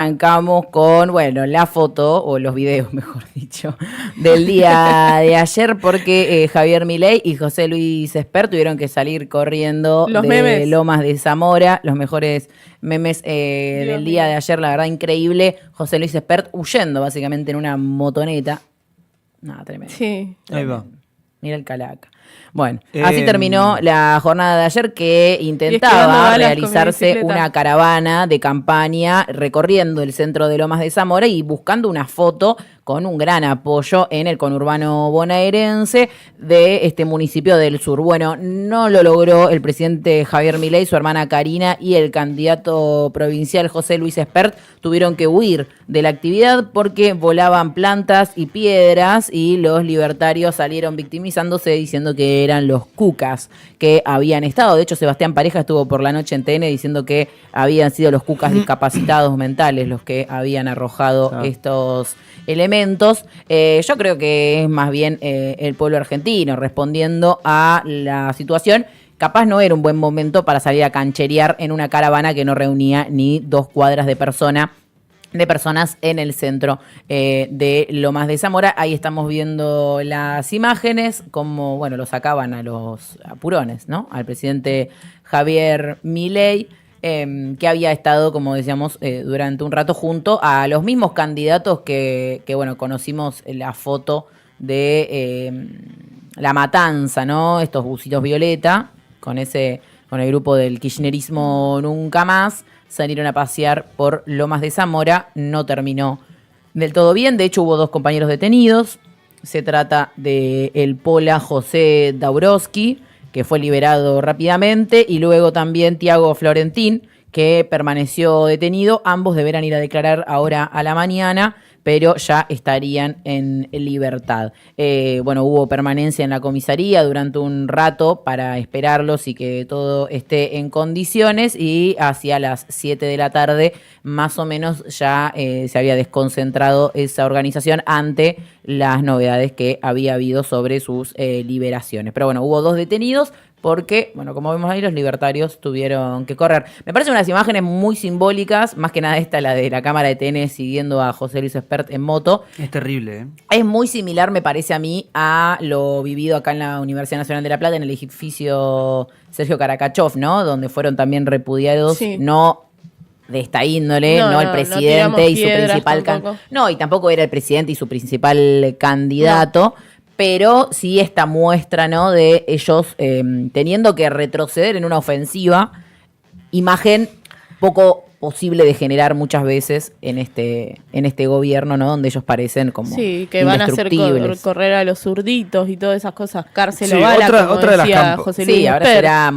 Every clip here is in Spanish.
Arrancamos con, bueno, la foto, o los videos, mejor dicho, del día de ayer, porque Javier Milei y José Luis Espert tuvieron que salir corriendo Los de memes. Lomas de Zamora, los mejores memes del día de ayer, la verdad, increíble. José Luis Espert huyendo, básicamente, en una motoneta. Nada, tremendo. Sí. Ahí va. Mira el calaca. Bueno, así terminó la jornada de ayer, que intentaba balas realizarse con mi bicicleta. una caravana de campaña recorriendo el centro de Lomas de Zamora y buscando una foto con un gran apoyo en el conurbano bonaerense de este municipio del sur. Bueno, no lo logró el presidente Javier Milei, su hermana Karina y el candidato provincial José Luis Espert tuvieron que huir de la actividad porque volaban plantas y piedras y los libertarios salieron victimizándose diciendo que eran los cucas que habían estado. De hecho, Sebastián Pareja estuvo por la noche en TN diciendo que habían sido los cucas discapacitados mentales los que habían arrojado estos elementos. Yo creo que es más bien el pueblo argentino respondiendo a la situación. Capaz no era un buen momento para salir a cancherear en una caravana que no reunía ni 2 cuadras de personas en el centro de Lomas de Zamora. Ahí estamos viendo las imágenes, como, bueno, lo sacaban a los apurones, ¿no? Al presidente Javier Milei, que había estado, como decíamos, durante un rato junto a los mismos candidatos que bueno, conocimos la foto de la matanza, ¿no? Estos busitos violeta, con el grupo del kirchnerismo Nunca Más, salieron a pasear por Lomas de Zamora. No terminó del todo bien, de hecho hubo 2 compañeros detenidos. Se trata de el Pola José Dabrowski, que fue liberado rápidamente, y luego también Tiago Florentín, que permaneció detenido. Ambos deberán ir a declarar ahora a la mañana, pero ya estarían en libertad. Bueno, hubo permanencia en la comisaría durante un rato para esperarlos y que todo esté en condiciones, y hacia las 7 de la tarde más o menos ya se había desconcentrado esa organización ante las novedades que había habido sobre sus liberaciones. Pero bueno, hubo 2 detenidos porque, bueno, como vemos ahí, los libertarios tuvieron que correr. Me parecen unas imágenes muy simbólicas, más que nada esta, la de la cámara de TN siguiendo a José Luis Espert en moto. Es terrible, ¿eh? Es muy similar, me parece a mí, a lo vivido acá en la Universidad Nacional de La Plata, en el edificio Sergio Karakachov, ¿no? Donde fueron también repudiados, Sí. No de esta índole, no el presidente y su principal y tampoco era el presidente y su principal candidato. No. Pero sí esta muestra, ¿no? De ellos teniendo que retroceder en una ofensiva, imagen poco posible de generar muchas veces en este gobierno, ¿no? Donde ellos parecen como sí, que van a hacer correr a los zurditos y todas esas cosas, cárcel o bala, otra de las José Luis. Sí, ahora será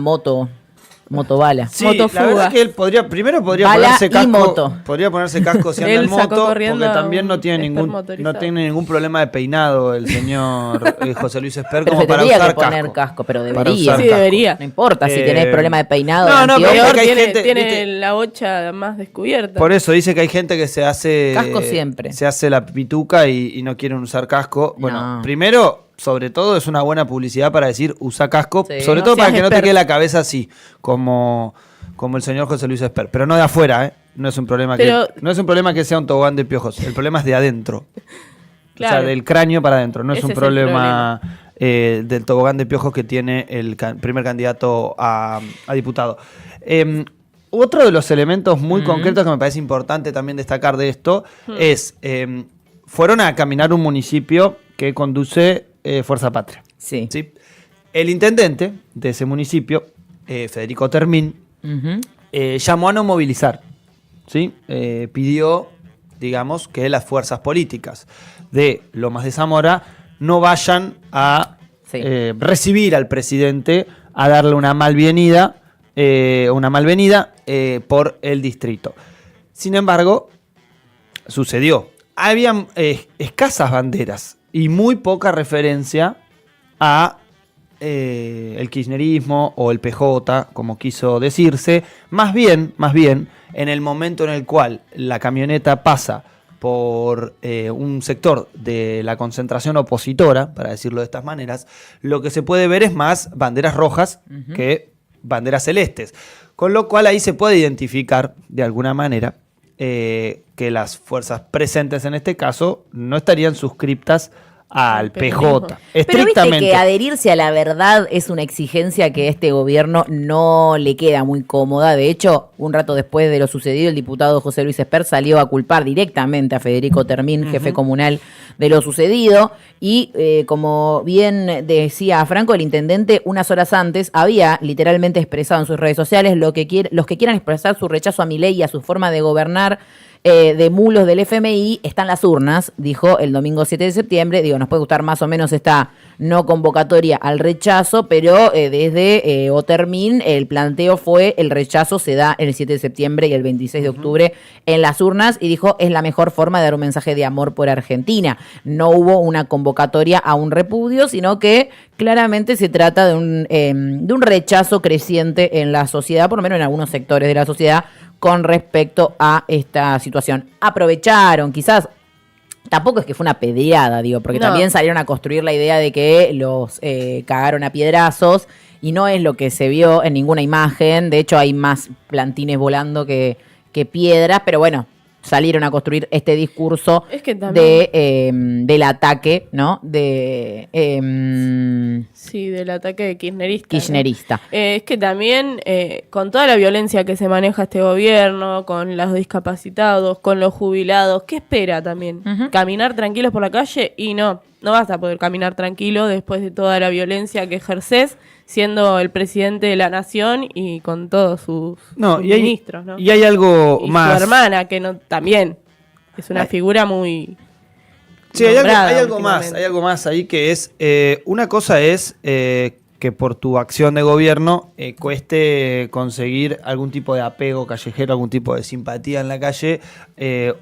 motovala. Sí, la verdad es que él podría bala ponerse casco. Moto. Podría ponerse casco si anda en moto, porque también no tiene ningún problema de peinado el señor José Luis Espert como para usar casco. Pero debería. Sí, debería. No importa si tenés problema de peinado. No, peor, tiene la bocha más descubierta. Por eso dice que hay gente que se hace casco siempre. Se hace la pituca y no quieren usar casco. Bueno, primero, sobre todo es una buena publicidad para decir usa casco, sobre todo para que no te quede la cabeza así, como el señor José Luis Espert, pero no de afuera, ¿eh? No es un problema que sea un tobogán de piojos, el problema es de adentro. Claro. O sea, del cráneo para adentro, no es un problema del tobogán de piojos que tiene el primer candidato a diputado. Otro de los elementos muy concretos que me parece importante también destacar de esto es, fueron a caminar un municipio que conduce Fuerza Patria. Sí. ¿Sí? El intendente de ese municipio, Federico Termín, llamó a no movilizar. ¿Sí? Pidió, digamos, que las fuerzas políticas de Lomas de Zamora no vayan a recibir al presidente, a darle una malvenida por el distrito. Sin embargo, sucedió. Habían escasas banderas y muy poca referencia a el kirchnerismo o el PJ, como quiso decirse. Más bien, en el momento en el cual la camioneta pasa por un sector de la concentración opositora, para decirlo de estas maneras, lo que se puede ver es más banderas rojas que banderas celestes. Con lo cual ahí se puede identificar, de alguna manera, que las fuerzas presentes en este caso no estarían suscriptas al PJ. Pero viste que adherirse a la verdad es una exigencia que a este gobierno no le queda muy cómoda. De hecho, un rato después de lo sucedido, el diputado José Luis Espert salió a culpar directamente a Federico Termín, jefe comunal, de lo sucedido. Y como bien decía Franco, el intendente unas horas antes había literalmente expresado en sus redes sociales los que quieran expresar su rechazo a Milei y a su forma de gobernar de mulos del FMI, están las urnas, dijo el domingo 7 de septiembre. Digo, nos puede gustar más o menos esta no convocatoria al rechazo, pero desde Otermin el planteo fue el rechazo se da el 7 de septiembre y el 26 de octubre en las urnas, y dijo es la mejor forma de dar un mensaje de amor por Argentina. No hubo una convocatoria a un repudio, sino que claramente se trata de un rechazo creciente en la sociedad, por lo menos en algunos sectores de la sociedad, con respecto a esta situación. Aprovecharon, quizás, tampoco es que fue una pedreada, digo, porque también salieron a construir la idea de que los cagaron a piedrazos, y no es lo que se vio en ninguna imagen. De hecho, hay más plantines volando que piedras, pero bueno, salieron a construir este discurso del ataque, ¿no? Sí, del ataque kirchnerista. ¿no? Es que también, con toda la violencia que se maneja este gobierno, con los discapacitados, con los jubilados, ¿qué espera también? Caminar tranquilos por la calle, y no vas a poder caminar tranquilo después de toda la violencia que ejercés, siendo el presidente de la nación y con todos sus ministros, ¿no? Y hay algo más. Su hermana, que no también es una figura muy... Sí, hay algo más ahí, que es, una cosa es que por tu acción de gobierno cueste conseguir algún tipo de apego callejero, algún tipo de simpatía en la calle,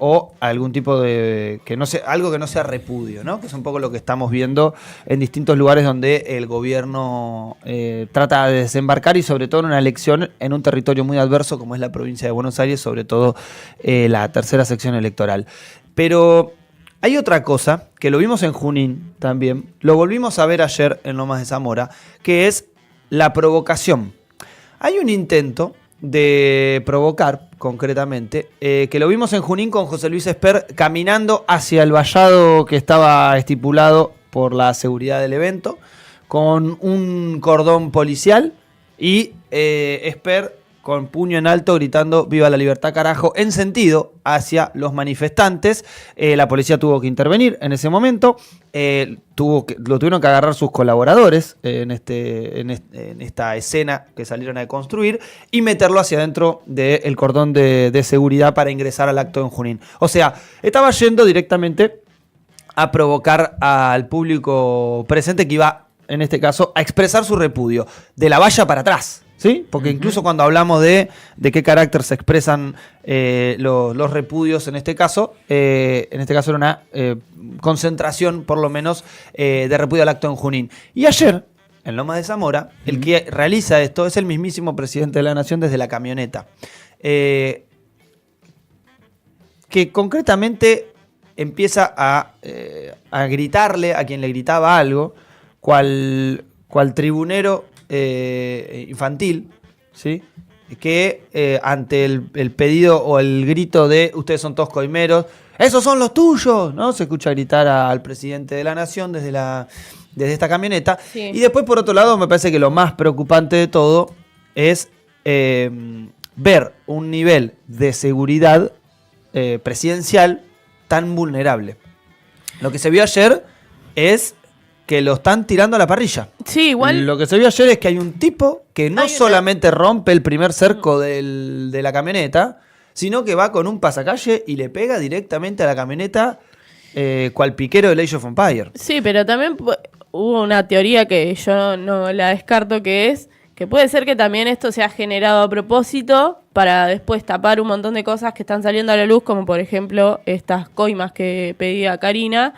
o algún tipo de algo que no sea repudio, ¿no? Que es un poco lo que estamos viendo en distintos lugares donde el gobierno trata de desembarcar, y sobre todo en una elección en un territorio muy adverso como es la provincia de Buenos Aires, sobre todo la tercera sección electoral. Pero hay otra cosa, que lo vimos en Junín también, lo volvimos a ver ayer en Lomas de Zamora, que es la provocación. Hay un intento de provocar, concretamente, que lo vimos en Junín con José Luis Espert caminando hacia el vallado que estaba estipulado por la seguridad del evento, con un cordón policial, y Espert con puño en alto gritando "Viva la libertad, carajo", en sentido hacia los manifestantes. La policía tuvo que intervenir en ese momento, lo tuvieron que agarrar sus colaboradores en esta escena que salieron a construir, y meterlo hacia adentro del cordón de seguridad para ingresar al acto en Junín. O sea, estaba yendo directamente a provocar al público presente, que iba, en este caso, a expresar su repudio de la valla para atrás. ¿Sí? Porque incluso cuando hablamos de qué carácter se expresan los repudios en este caso era una concentración, por lo menos, de repudio al acto en Junín. Y ayer, en Lomas de Zamora, el que realiza esto es el mismísimo presidente de la Nación desde la camioneta. Que concretamente empieza a gritarle a quien le gritaba algo, cual tribunero infantil, ¿sí? Que ante el pedido o el grito de "ustedes son todos coimeros, esos son los tuyos", ¿no? Se escucha gritar al presidente de la Nación desde esta camioneta. Sí. Y después, por otro lado, me parece que lo más preocupante de todo es ver un nivel de seguridad presidencial tan vulnerable. Lo que se vio ayer es que lo están tirando a la parrilla. Sí, igual. Lo que se vio ayer es que hay un tipo que no solamente rompe el primer cerco de la camioneta, sino que va con un pasacalle y le pega directamente a la camioneta, cual piquero de Age of Empires. Sí, pero también hubo una teoría que yo no la descarto, que puede ser que también esto se ha generado a propósito para después tapar un montón de cosas que están saliendo a la luz, como por ejemplo estas coimas que pedía Karina,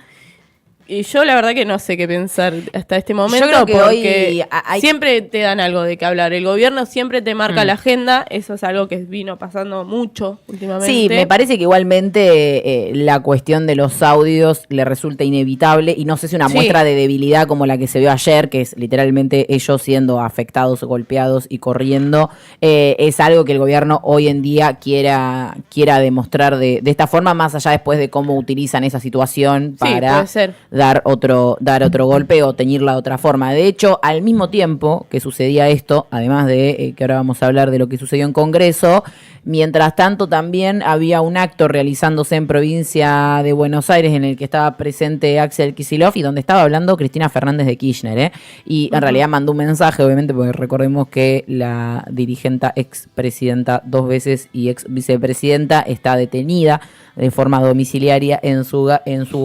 Y yo la verdad que no sé qué pensar hasta este momento, yo creo que porque hoy siempre te dan algo de qué hablar. El gobierno siempre te marca la agenda, eso es algo que vino pasando mucho últimamente. Sí, me parece que igualmente la cuestión de los audios le resulta inevitable y no sé si una muestra de debilidad como la que se vio ayer, que es literalmente ellos siendo afectados, golpeados y corriendo, es algo que el gobierno hoy en día quiera demostrar de esta forma, más allá después de cómo utilizan esa situación para dar otro golpe o teñirla de otra forma. De hecho, al mismo tiempo que sucedía esto, además de que ahora vamos a hablar de lo que sucedió en Congreso, mientras tanto también había un acto realizándose en provincia de Buenos Aires en el que estaba presente Axel Kicillof y donde estaba hablando Cristina Fernández de Kirchner, y en realidad mandó un mensaje, obviamente, porque recordemos que la dirigente expresidenta 2 veces y ex vicepresidenta está detenida de forma domiciliaria en su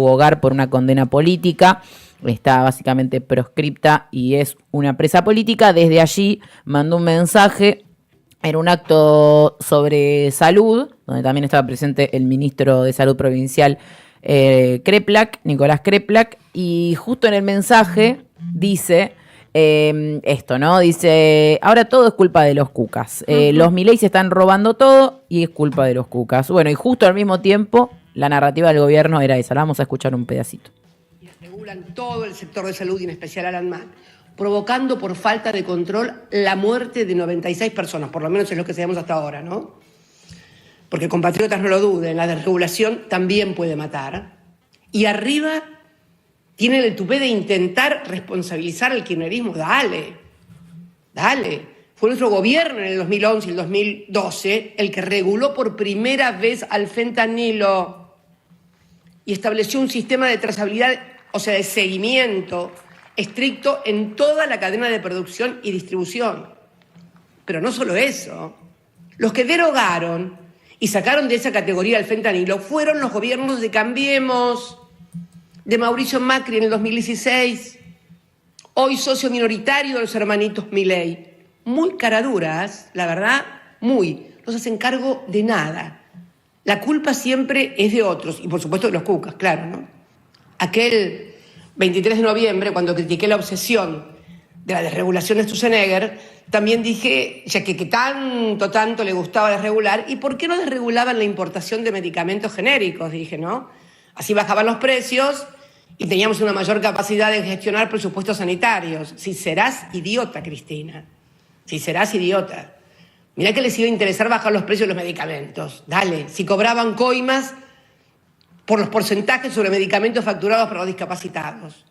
hogar por una condena política. Está básicamente proscripta y es una presa política. Desde allí mandó un mensaje en un acto sobre salud, donde también estaba presente el ministro de Salud provincial Kreplak, Nicolás Kreplak, y justo en el mensaje dice esto, ¿no? Dice, ahora todo es culpa de los cucas. Los Milei se están robando todo y es culpa de los cucas. Bueno, y justo al mismo tiempo la narrativa del gobierno era esa. La vamos a escuchar un pedacito. Regulan todo el sector de salud y en especial al ANMAT, provocando por falta de control la muerte de 96 personas, por lo menos es lo que sabemos hasta ahora, ¿no? Porque compatriotas no lo duden, la desregulación también puede matar. Y arriba tienen el tupé de intentar responsabilizar al kirchnerismo. Dale. Fue nuestro gobierno en el 2011 y el 2012 el que reguló por primera vez al fentanilo y estableció un sistema de trazabilidad, o sea, de seguimiento estricto en toda la cadena de producción y distribución. Pero no solo eso. Los que derogaron y sacaron de esa categoría el fentanilo fueron los gobiernos de Cambiemos, de Mauricio Macri en el 2016, hoy socio minoritario de los hermanitos Milei. Muy caraduras, la verdad, muy. No se hacen cargo de nada. La culpa siempre es de otros, y por supuesto de los cucas, claro, ¿no? Aquel 23 de noviembre, cuando critiqué la obsesión de la desregulación de Sturzenegger, también dije, ya que tanto le gustaba desregular, ¿y por qué no desregulaban la importación de medicamentos genéricos? Dije, ¿no? Así bajaban los precios y teníamos una mayor capacidad de gestionar presupuestos sanitarios. Si serás idiota, Cristina. Si serás idiota. Mirá que les iba a interesar bajar los precios de los medicamentos. Dale, si cobraban coimas por los porcentajes sobre medicamentos facturados para los discapacitados.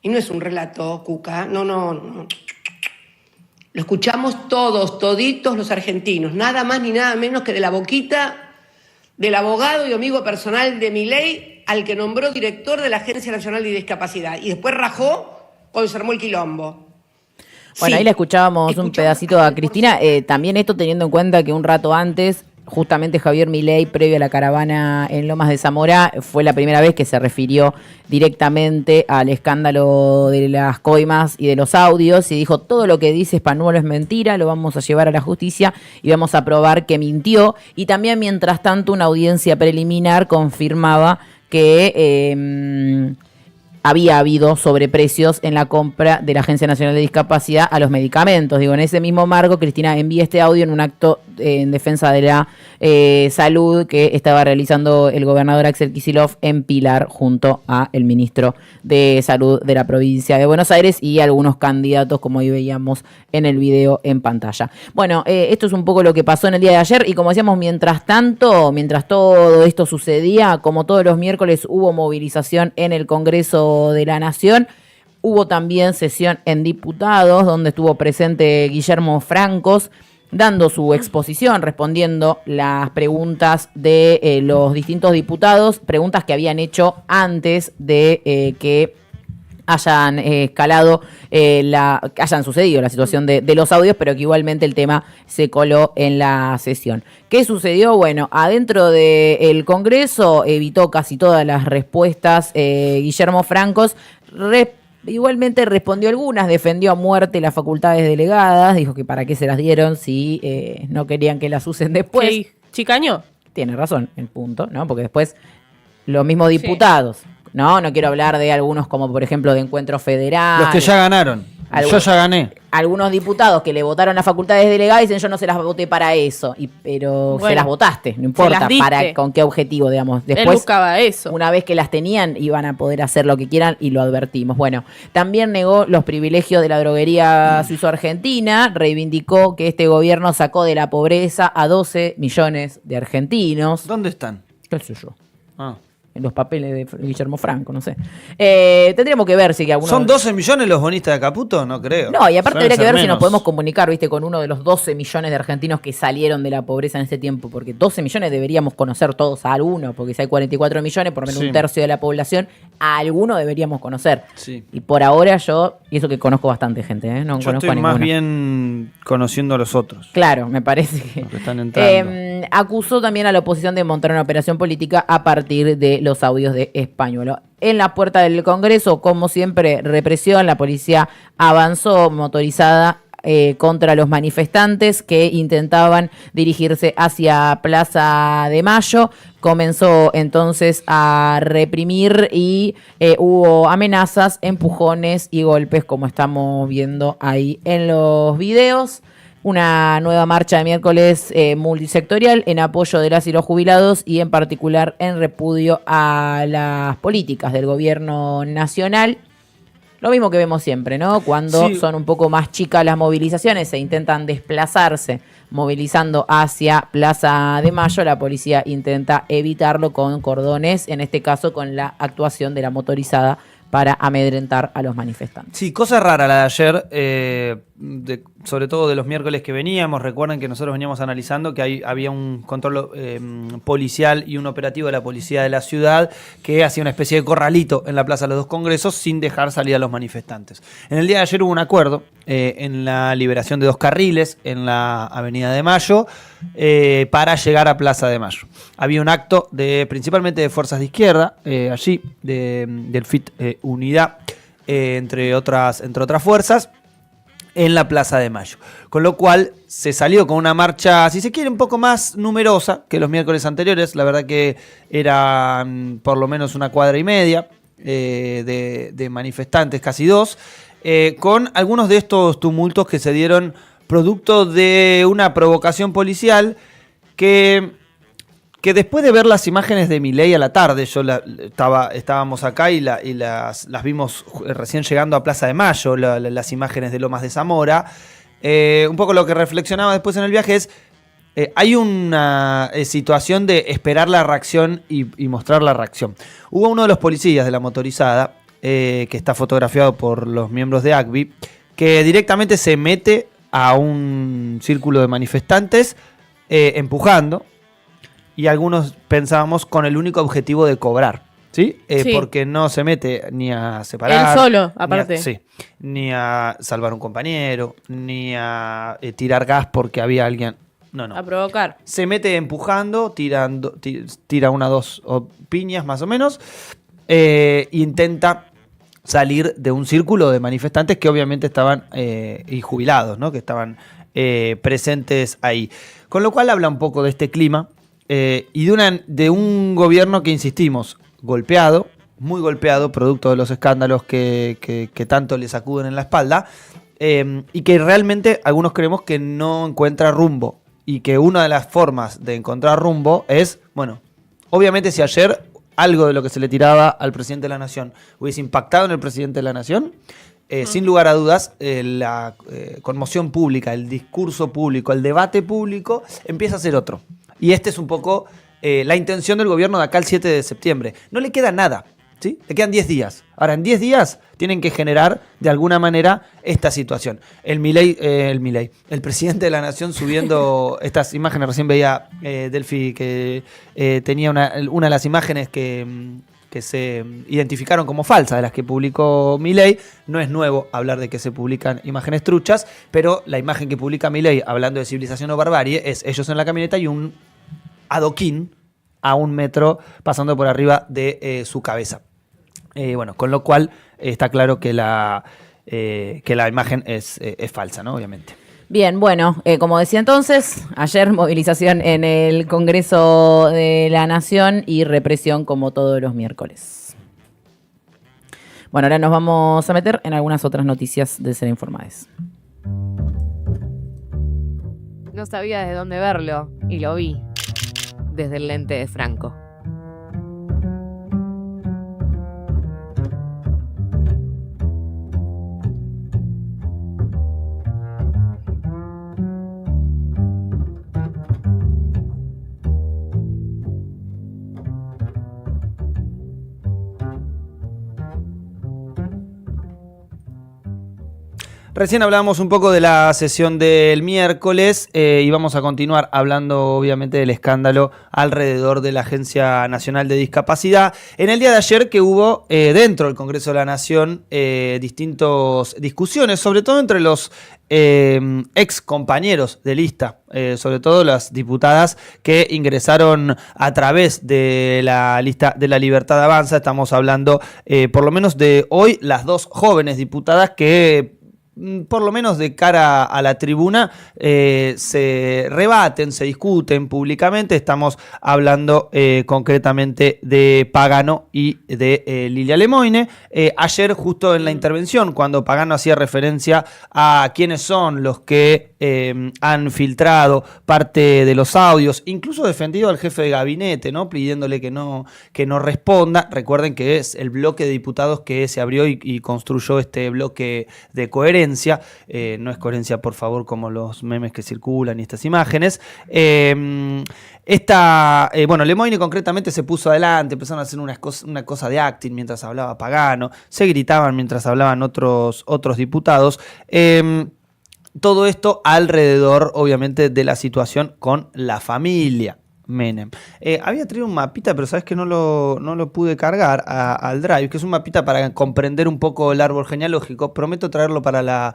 Y no es un relato, Cuca. No. Lo escuchamos todos, toditos los argentinos. Nada más ni nada menos que de la boquita del abogado y amigo personal de Milei, al que nombró director de la Agencia Nacional de Discapacidad. Y después rajó cuando se armó el quilombo. Bueno, sí, ahí le escuchábamos un pedacito a Cristina. También esto teniendo en cuenta que un rato antes, justamente Javier Milei, previo a la caravana en Lomas de Zamora, fue la primera vez que se refirió directamente al escándalo de las coimas y de los audios y dijo, todo lo que dice Spanuolo es mentira, lo vamos a llevar a la justicia y vamos a probar que mintió. Y también, mientras tanto, una audiencia preliminar confirmaba que había habido sobreprecios en la compra de la Agencia Nacional de Discapacidad a los medicamentos. Digo, en ese mismo marco, Cristina envía este audio en un acto en defensa de la salud que estaba realizando el gobernador Axel Kicillof en Pilar junto a el ministro de Salud de la provincia de Buenos Aires y algunos candidatos, como hoy veíamos en el video en pantalla. Bueno, esto es un poco lo que pasó en el día de ayer y como decíamos, mientras todo esto sucedía, como todos los miércoles hubo movilización en el Congreso de la Nación. Hubo también sesión en diputados, donde estuvo presente Guillermo Francos, dando su exposición, respondiendo las preguntas de los distintos diputados, preguntas que habían hecho antes de que hayan hayan sucedido la situación de los audios, pero que igualmente el tema se coló en la sesión. ¿Qué sucedió? Bueno, adentro del Congreso evitó casi todas las respuestas Guillermo Francos, igualmente respondió algunas, defendió a muerte las facultades delegadas, dijo que para qué se las dieron si no querían que las usen después. ¿Qué chicañó? Tiene razón, el punto, ¿no? Porque después los mismos diputados No quiero hablar de algunos como, por ejemplo, de Encuentro Federal. Los que ya ganaron. Yo ya gané. Algunos diputados que le votaron las facultades delegadas dicen yo no se las voté para eso. Pero se las votaste, no importa con qué objetivo, digamos. Después, él buscaba eso. Una vez que las tenían, iban a poder hacer lo que quieran y lo advertimos. Bueno, también negó los privilegios de la droguería suizo-argentina, reivindicó que este gobierno sacó de la pobreza a 12 millones de argentinos. ¿Dónde están? ¿Qué sé yo? Ah. En los papeles de Guillermo Franco, no sé. Tendríamos que ver si algunos... ¿Son 12 millones los bonistas de Caputo? No creo. No, y aparte habría que ver menos. si nos podemos comunicar, ¿viste? Con uno de los 12 millones de argentinos que salieron de la pobreza en ese tiempo. Porque 12 millones deberíamos conocer todos a alguno. Porque si hay 44 millones, por lo menos un tercio de la población, a alguno deberíamos conocer. Sí. Y por ahora yo, y eso que conozco bastante gente, No yo conozco estoy a ninguno. más bien conociendo a los otros. Claro, me parece que... Los que están entrando. Acusó también a la oposición de montar una operación política a partir de los audios de Españolo. En la puerta del Congreso, como siempre, represión. La policía avanzó motorizada contra los manifestantes que intentaban dirigirse hacia Plaza de Mayo. Comenzó entonces a reprimir y hubo amenazas, empujones y golpes, como estamos viendo ahí en los videos. Una nueva marcha de miércoles multisectorial en apoyo de las y los jubilados y en particular en repudio a las políticas del gobierno nacional. Lo mismo que vemos siempre, ¿no? Cuando son un poco más chicas las movilizaciones, se intentan desplazarse movilizando hacia Plaza de Mayo, la policía intenta evitarlo con cordones, en este caso con la actuación de la motorizada para amedrentar a los manifestantes. Sí, cosa rara la de ayer, sobre todo de los miércoles que veníamos. Recuerden que nosotros veníamos analizando que había un control policial y un operativo de la policía de la ciudad que hacía una especie de corralito en la Plaza de los Dos Congresos sin dejar salir a los manifestantes. En el día de ayer hubo un acuerdo en la liberación de 2 carriles en la Avenida de Mayo para llegar a Plaza de Mayo. Había un acto principalmente de fuerzas de izquierda, allí, del FIT Unidad, entre otras fuerzas, en la Plaza de Mayo. Con lo cual se salió con una marcha, si se quiere, un poco más numerosa que los miércoles anteriores. La verdad que eran por lo menos 1,5 cuadras de manifestantes, casi 2, con algunos de estos tumultos que se dieron producto de una provocación policial que después de ver las imágenes de Milei a la tarde, estábamos acá y las vimos recién llegando a Plaza de Mayo, las imágenes de Lomas de Zamora. Un poco lo que reflexionaba después en el viaje es, hay una situación de esperar la reacción y mostrar la reacción. Hubo uno de los policías de la motorizada, que está fotografiado por los miembros de ACBI, que directamente se mete a un círculo de manifestantes empujando. Y algunos pensábamos con el único objetivo de cobrar, ¿sí? Porque no se mete ni a separar. Él solo, aparte. Ni a salvar un compañero, ni a tirar gas porque había alguien. No. A provocar. Se mete empujando, tira 1 o 2 piñas más o menos, intenta salir de un círculo de manifestantes que obviamente estaban y jubilados, ¿no? Que estaban presentes ahí. Con lo cual habla un poco de este clima. Y de un gobierno que, insistimos, golpeado, muy golpeado, producto de los escándalos que tanto le sacuden en la espalda, y que realmente algunos creemos que no encuentra rumbo, y que una de las formas de encontrar rumbo es, bueno, obviamente si ayer algo de lo que se le tiraba al presidente de la Nación hubiese impactado en el presidente de la Nación, sin lugar a dudas, la conmoción pública, el discurso público, el debate público empieza a ser otro. Y este es un poco la intención del gobierno de acá el 7 de septiembre. No le queda nada, ¿sí? Le quedan 10 días. Ahora, en 10 días tienen que generar de alguna manera esta situación. El presidente de la Nación subiendo estas imágenes. Recién veía Delphi que tenía una de las imágenes que se identificaron como falsas, de las que publicó Milei. No es nuevo hablar de que se publican imágenes truchas, pero la imagen que publica Milei hablando de civilización o barbarie es ellos en la camioneta y un adoquín a 1 metro pasando por arriba de su cabeza. Bueno, con lo cual está claro que la imagen es falsa, ¿no? Obviamente. Bien, bueno, como decía entonces, ayer movilización en el Congreso de la Nación y represión como todos los miércoles. Bueno, ahora nos vamos a meter en algunas otras noticias de Ser Informades. No sabía de dónde verlo y lo vi desde el lente de Franco. Recién hablábamos un poco de la sesión del miércoles y vamos a continuar hablando obviamente del escándalo alrededor de la Agencia Nacional de Discapacidad. En el día de ayer que hubo dentro del Congreso de la Nación distintas discusiones, sobre todo entre los ex compañeros de lista, sobre todo las diputadas que ingresaron a través de la lista de la Libertad Avanza. Estamos hablando por lo menos de hoy las dos jóvenes diputadas que por lo menos de cara a la tribuna, se rebaten, se discuten públicamente. Estamos hablando concretamente de Pagano y de Lilia Lemoine. Ayer, justo en la intervención, cuando Pagano hacía referencia a quiénes son los que han filtrado parte de los audios, incluso defendido al jefe de gabinete, ¿no? Pidiéndole que no responda. Recuerden que es el bloque de diputados que se abrió y construyó este bloque de coherencia. No es coherencia, por favor, como los memes que circulan y estas imágenes. Bueno, Lemoine concretamente se puso adelante, empezaron a hacer una cosa de acting mientras hablaba Pagano, se gritaban mientras hablaban otros diputados. Todo esto alrededor, obviamente, de la situación con la familia Menem. Había traído un mapita, pero sabes que no lo pude cargar al Drive, que es un mapita para comprender un poco el árbol genealógico. Prometo traerlo para la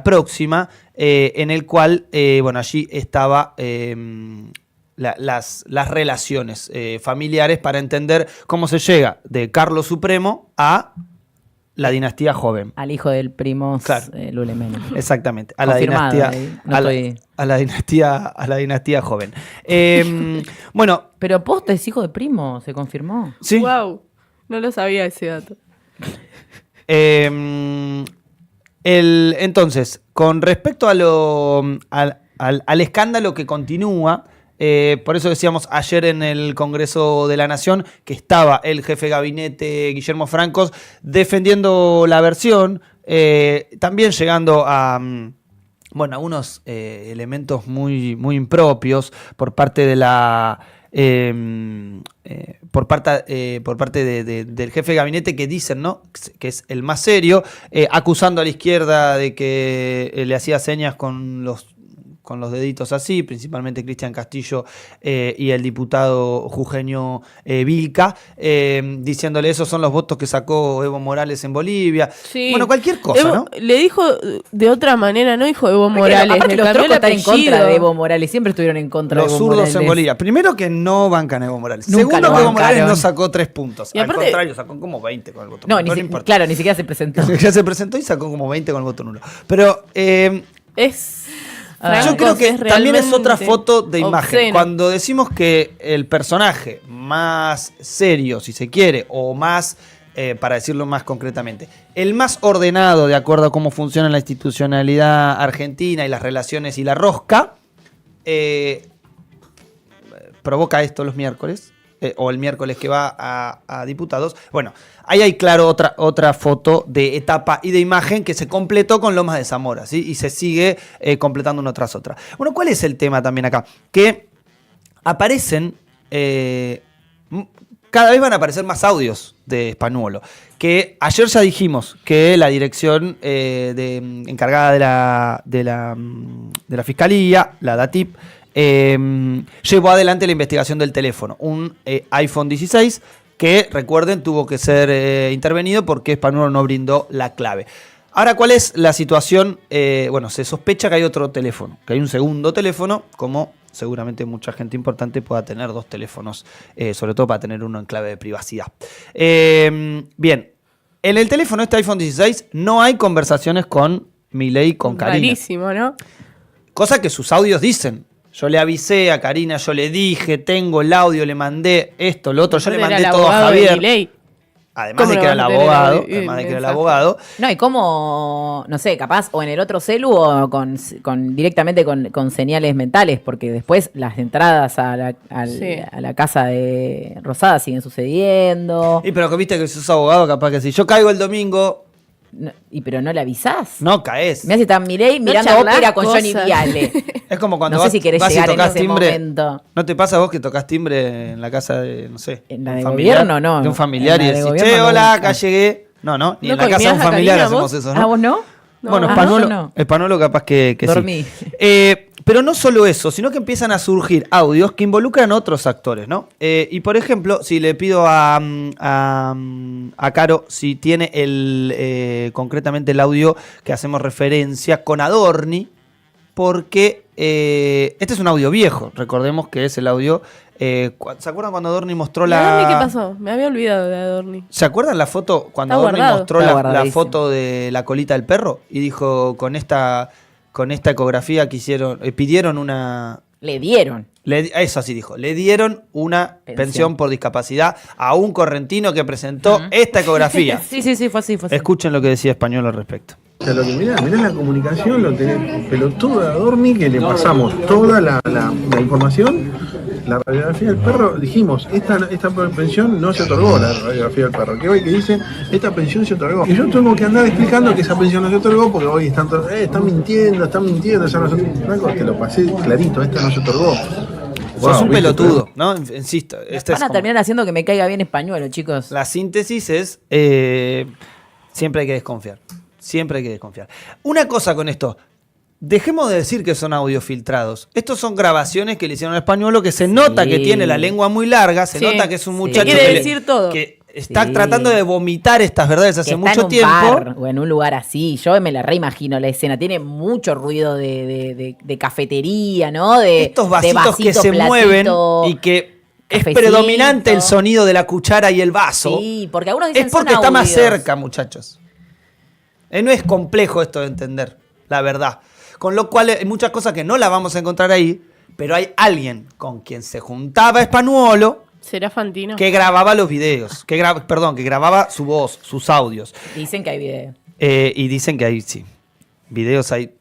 próxima, en el cual, allí estaba las relaciones familiares para entender cómo se llega de Carlos Supremo a la dinastía joven. Al hijo del primo, claro. Lule Menem. Exactamente. A la dinastía joven. Bueno. Pero posta es hijo de primo, ¿se confirmó? Sí. Wow. No lo sabía ese dato. Entonces, con respecto al escándalo que continúa, por eso decíamos ayer en el Congreso de la Nación que estaba el jefe de gabinete Guillermo Francos defendiendo la versión, también llegando a unos elementos muy, muy impropios por parte de la por parte del jefe de gabinete, que dicen, ¿no?, que es el más serio, acusando a la izquierda de que le hacía señas con los deditos así, principalmente Cristian Castillo y el diputado jujeño Vilca, diciéndole esos son los votos que sacó Evo Morales en Bolivia. Sí. Bueno, cualquier cosa, ¿no? Le dijo de otra manera, no dijo Evo Morales. Aparte, los trocos están en contra de Evo Morales, siempre estuvieron en contra de Evo Morales. Los zurdos en Bolivia. Primero, que no bancan a Evo Morales. Nunca. Segundo, que Evo Morales no sacó 3 puntos. Y al aparte, contrario, sacó como 20 con el voto nulo. No importa. Claro, ni siquiera se presentó. Ya se presentó y sacó como 20 con el voto nulo. Pero yo creo que también es otra foto de imagen. Obsceno. Cuando decimos que el personaje más serio, si se quiere, o más, para decirlo más concretamente, el más ordenado de acuerdo a cómo funciona la institucionalidad argentina y las relaciones y la rosca, provoca esto los miércoles, o el miércoles que va a diputados. Bueno, ahí hay, claro, otra foto de etapa y de imagen que se completó con Lomas de Zamora, ¿sí? Y se sigue completando una tras otra. Bueno, ¿cuál es el tema también acá? Que aparecen, cada vez van a aparecer más audios de Spanuolo. Que ayer ya dijimos que la dirección encargada de la Fiscalía, la DATIP, llevó adelante la investigación del teléfono, un iPhone 16 que, recuerden, tuvo que ser intervenido porque Spanuolo no brindó la clave. Ahora, ¿cuál es la situación? Se sospecha que hay otro teléfono, que hay un segundo teléfono, como seguramente mucha gente importante pueda tener 2 teléfonos, sobre todo para tener uno en clave de privacidad. Bien, en el teléfono este iPhone 16 no hay conversaciones con Milei, con Karina. Rarísimo, ¿no? Cosa que sus audios dicen. Yo le avisé a Karina, yo le dije, tengo el audio, le mandé esto, lo otro, yo le mandé todo a Javier. Además de que era el abogado. No, y cómo, no sé, capaz, o en el otro celu o directamente con señales mentales, porque después las entradas a la casa de Rosada siguen sucediendo. Y pero que viste que sos abogado, capaz que si yo caigo el domingo... No, pero no le avisás. No, caes. Mirá si está Milei mirando ópera con Johnny Viale. Es como cuando no sé si querés vas y llegar en tocas ese timbre. Momento. ¿No te pasa a vos que tocas timbre en la casa de, no sé, en la de gobierno? No. De un familiar y decís, gobierno, che, hola, nunca. acá llegué. No, ni ¿No en la casa de un familiar hacemos eso, ¿no? ¿Ah, vos no? Bueno, no. Españolo capaz que Dormí. sí. Pero no solo eso, sino que empiezan a surgir audios que involucran a otros actores, ¿no? Y por ejemplo, si le pido a Caro si tiene concretamente el audio que hacemos referencia con Adorni, porque este es un audio viejo, recordemos que es el audio... ¿Se acuerdan cuando Adorni mostró ¿Adorni qué pasó? Me había olvidado de Adorni. ¿Se acuerdan la foto cuando Está Adorni guardado. mostró Está la foto de la colita del perro? Y dijo, con esta ecografía que hicieron, pidieron una... Le dieron. Eso así dijo, le dieron una pensión por discapacidad a un correntino que presentó esta ecografía. Sí, fue así. Escuchen lo que decía Español al respecto. O sea, mirá la comunicación, lo tenés pelotudo de Adorni, que le pasamos toda la información, la radiografía del perro, dijimos, esta pensión no se otorgó, la radiografía del perro, que hoy que dicen, esta pensión se otorgó. Y yo tengo que andar explicando que esa pensión no se otorgó, porque hoy están mintiendo, esa no se otorgó. Te lo pasé clarito, esta no se otorgó. Sos un pelotudo, ¿no? Insisto. Van a terminar haciendo que me caiga bien Españuelo, chicos. La síntesis es, siempre hay que desconfiar. Siempre hay que desconfiar. Una cosa con esto. Dejemos de decir que son audios filtrados. Estos son grabaciones que le hicieron al Españuelo, que se nota que tiene la lengua muy larga, se nota que es un muchacho quiere decir todo. que está tratando de vomitar estas verdades hace mucho tiempo. Bar, o en un lugar así. Yo me la reimagino la escena. Tiene mucho ruido de cafetería, ¿no? Estos vasitos vasito, que se mueven y que es cafecito. predominante el sonido de la cuchara y el vaso. Sí, porque algunos dicen es porque son está más audios. cerca, muchachos. No es complejo esto de entender, la verdad. Con lo cual hay muchas cosas que no las vamos a encontrar ahí, pero hay alguien con quien se juntaba Españuolo ¿Será Fantino? que grababa los videos, que grababa su voz, sus audios. Dicen que hay video. Y dicen que hay, sí, videos hay.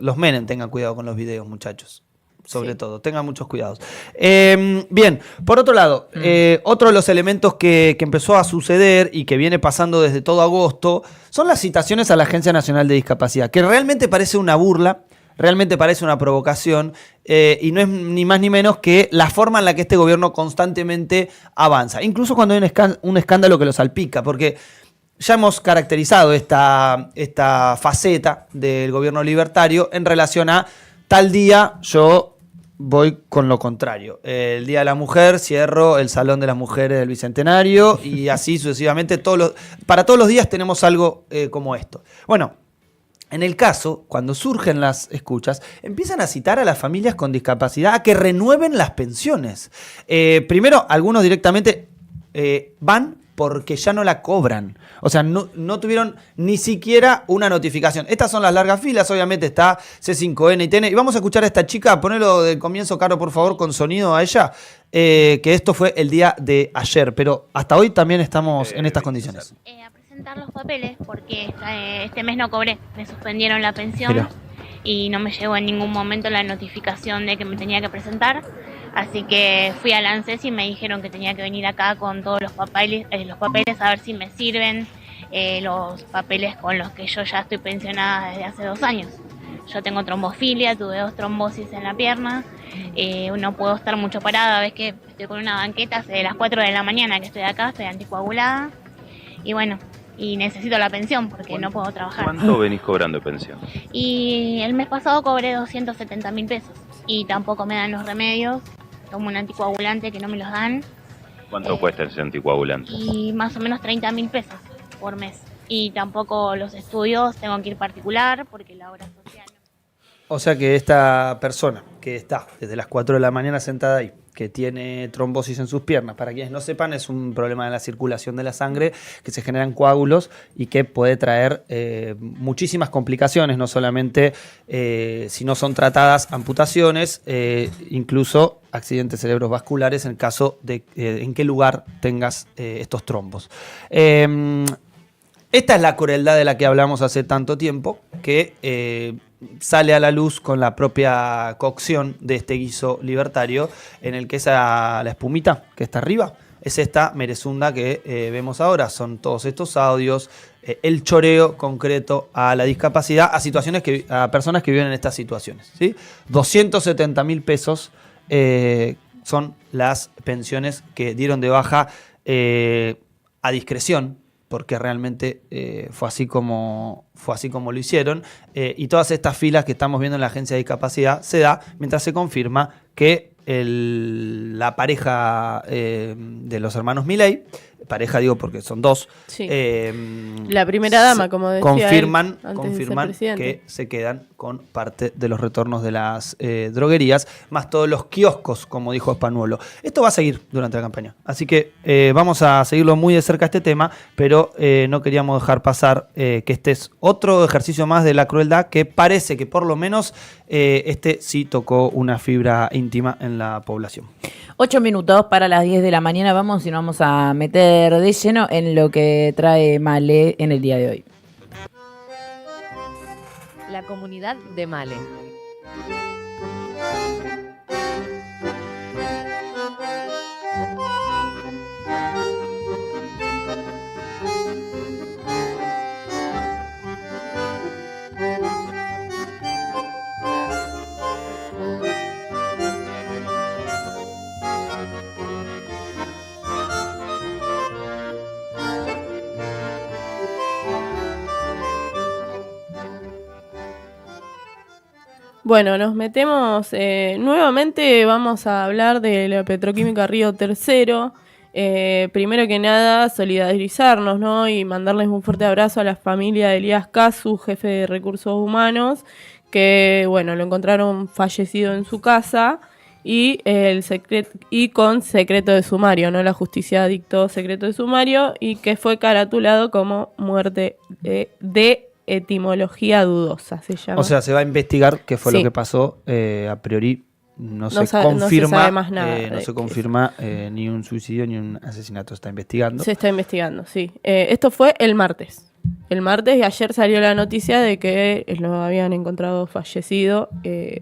Los Menem tengan cuidado con los videos, muchachos. Sobre todo, tengan muchos cuidados. Bien, por otro lado, otro de los elementos que empezó a suceder y que viene pasando desde todo agosto son las citaciones a la Agencia Nacional de Discapacidad, que realmente parece una burla, realmente parece una provocación, y no es ni más ni menos que la forma en la que este gobierno constantemente avanza, incluso cuando hay un escándalo que lo salpica, porque ya hemos caracterizado esta faceta del gobierno libertario en relación a tal día yo voy con lo contrario. El Día de la Mujer cierro el Salón de las Mujeres del Bicentenario y así sucesivamente. Para todos los días tenemos algo como esto. Bueno, en el caso, cuando surgen las escuchas, empiezan a citar a las familias con discapacidad a que renueven las pensiones. Primero, algunos directamente van porque ya no la cobran. O sea, no tuvieron ni siquiera una notificación. Estas son las largas filas, obviamente está C5N y TN. Y vamos a escuchar a esta chica, ponelo del comienzo, Caro, por favor, con sonido a ella, que esto fue el día de ayer, pero hasta hoy también estamos en estas condiciones. A presentar los papeles porque este mes no cobré, me suspendieron la pensión. Mirá. Y no me llegó en ningún momento la notificación de que me tenía que presentar. Así que fui al ANSES y me dijeron que tenía que venir acá con todos los papeles a ver si me sirven los papeles con los que yo ya estoy pensionada desde hace 2 años. Yo tengo trombofilia, tuve 2 trombosis en la pierna, no puedo estar mucho parada, ves que estoy con una banqueta hace las 4 de la mañana que estoy acá, estoy anticoagulada y bueno, y necesito la pensión porque no puedo trabajar. ¿Cuánto venís cobrando pensión? Y el mes pasado cobré 270.000 pesos y tampoco me dan los remedios. Tomo un anticoagulante que no me los dan. ¿Cuánto cuesta ese anticoagulante? Y más o menos 30.000 pesos por mes. Y tampoco los estudios tengo que ir particular porque la obra social no. O sea que esta persona que está desde las 4 de la mañana sentada ahí, que tiene trombosis en sus piernas. Para quienes no sepan, es un problema de la circulación de la sangre, que se generan coágulos y que puede traer muchísimas complicaciones, no solamente si no son tratadas, amputaciones, incluso accidentes cerebrovasculares en el caso de en qué lugar tengas estos trombos. Esta es la crueldad de la que hablamos hace tanto tiempo, que sale a la luz con la propia cocción de este guiso libertario, en el que la espumita que está arriba es esta merezunda que vemos ahora. Son todos estos audios, el choreo concreto a la discapacidad, a personas que viven en estas situaciones, ¿sí? 270.000 pesos son las pensiones que dieron de baja a discreción, porque realmente fue así como lo hicieron, y todas estas filas que estamos viendo en la Agencia de Discapacidad se da mientras se confirma que la pareja de los hermanos Milei, pareja digo porque son dos, sí. La primera dama, como decía confirman él, que se quedan con parte de los retornos de las droguerías, más todos los kioscos, como dijo Spanuolo. Esto va a seguir durante la campaña, así que vamos a seguirlo muy de cerca este tema, pero no queríamos dejar pasar que este es otro ejercicio más de la crueldad, que parece que por lo menos este sí tocó una fibra íntima en la población. 8 minutos para las 10 de la mañana. Vamos y nos vamos a meter de lleno en lo que trae Male en el día de hoy. La comunidad de Male. Bueno, nos metemos nuevamente, vamos a hablar de la petroquímica Río Tercero. Primero que nada, solidarizarnos, ¿no? Y mandarles un fuerte abrazo a la familia de Elías Casu, jefe de recursos humanos, que bueno, lo encontraron fallecido en su casa y con secreto de sumario, ¿no? La justicia dictó secreto de sumario y que fue caratulado como muerte de etimología dudosa, se llama. O sea, se va a investigar qué fue lo que pasó. A priori no se confirma, sabe más nada no se confirma ni un suicidio ni un asesinato. Se está investigando, sí. Esto fue el martes. Y ayer salió la noticia de que lo habían encontrado fallecido.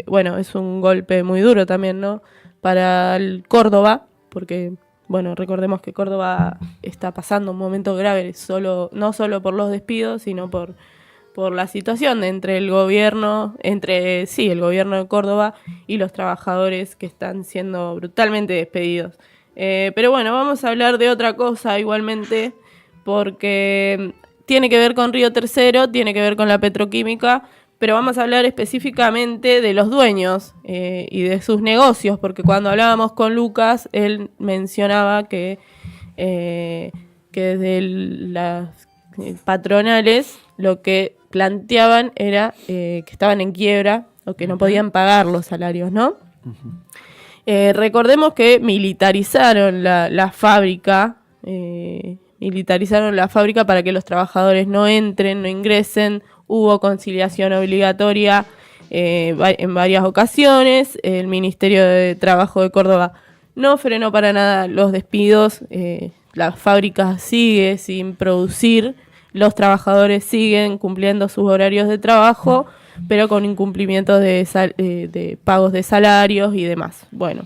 Bueno, es un golpe muy duro también, ¿no? Para el Córdoba, porque bueno, recordemos que Córdoba está pasando un momento grave, no solo por los despidos, sino por la situación entre el gobierno de Córdoba y los trabajadores que están siendo brutalmente despedidos. Pero bueno, vamos a hablar de otra cosa igualmente, porque tiene que ver con Río Tercero, tiene que ver con la petroquímica, pero vamos a hablar específicamente de los dueños y de sus negocios, porque cuando hablábamos con Lucas, él mencionaba que desde las patronales lo que planteaban era que estaban en quiebra o que no podían pagar los salarios, ¿no? Uh-huh. Recordemos que militarizaron la fábrica, para que los trabajadores no ingresen, hubo conciliación obligatoria en varias ocasiones, el Ministerio de Trabajo de Córdoba no frenó para nada los despidos, la fábrica sigue sin producir, los trabajadores siguen cumpliendo sus horarios de trabajo, pero con incumplimiento de pagos de salarios y demás. Bueno,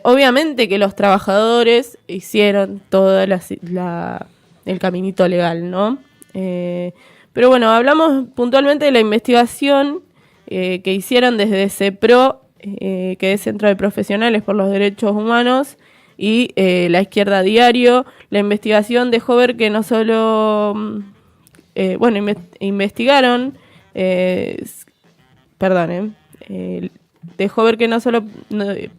obviamente que los trabajadores hicieron todo el caminito legal, ¿no? Pero bueno, hablamos puntualmente de la investigación que hicieron desde CEPRO, que es Centro de Profesionales por los Derechos Humanos, y La Izquierda Diario. La investigación dejó ver que no solo investigaron, dejó ver que no solo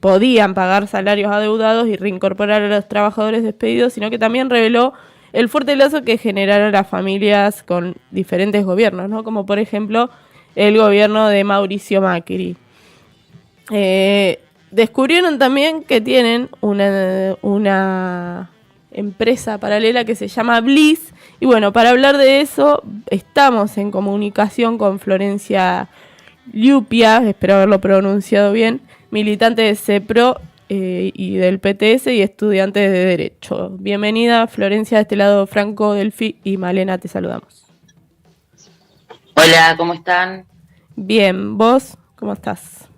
podían pagar salarios adeudados y reincorporar a los trabajadores despedidos, sino que también reveló el fuerte lazo que generaron las familias con diferentes gobiernos, ¿no? Como por ejemplo el gobierno de Mauricio Macri. descubrieron también que tienen una empresa paralela que se llama Bliss. Y bueno, para hablar de eso, estamos en comunicación con Florencia Liupia, espero haberlo pronunciado bien, militante de CEPRO y del PTS y estudiante de Derecho. Bienvenida, Florencia, de este lado Franco, Delfi y Malena, te saludamos. Hola, ¿cómo están? Bien, ¿vos cómo estás?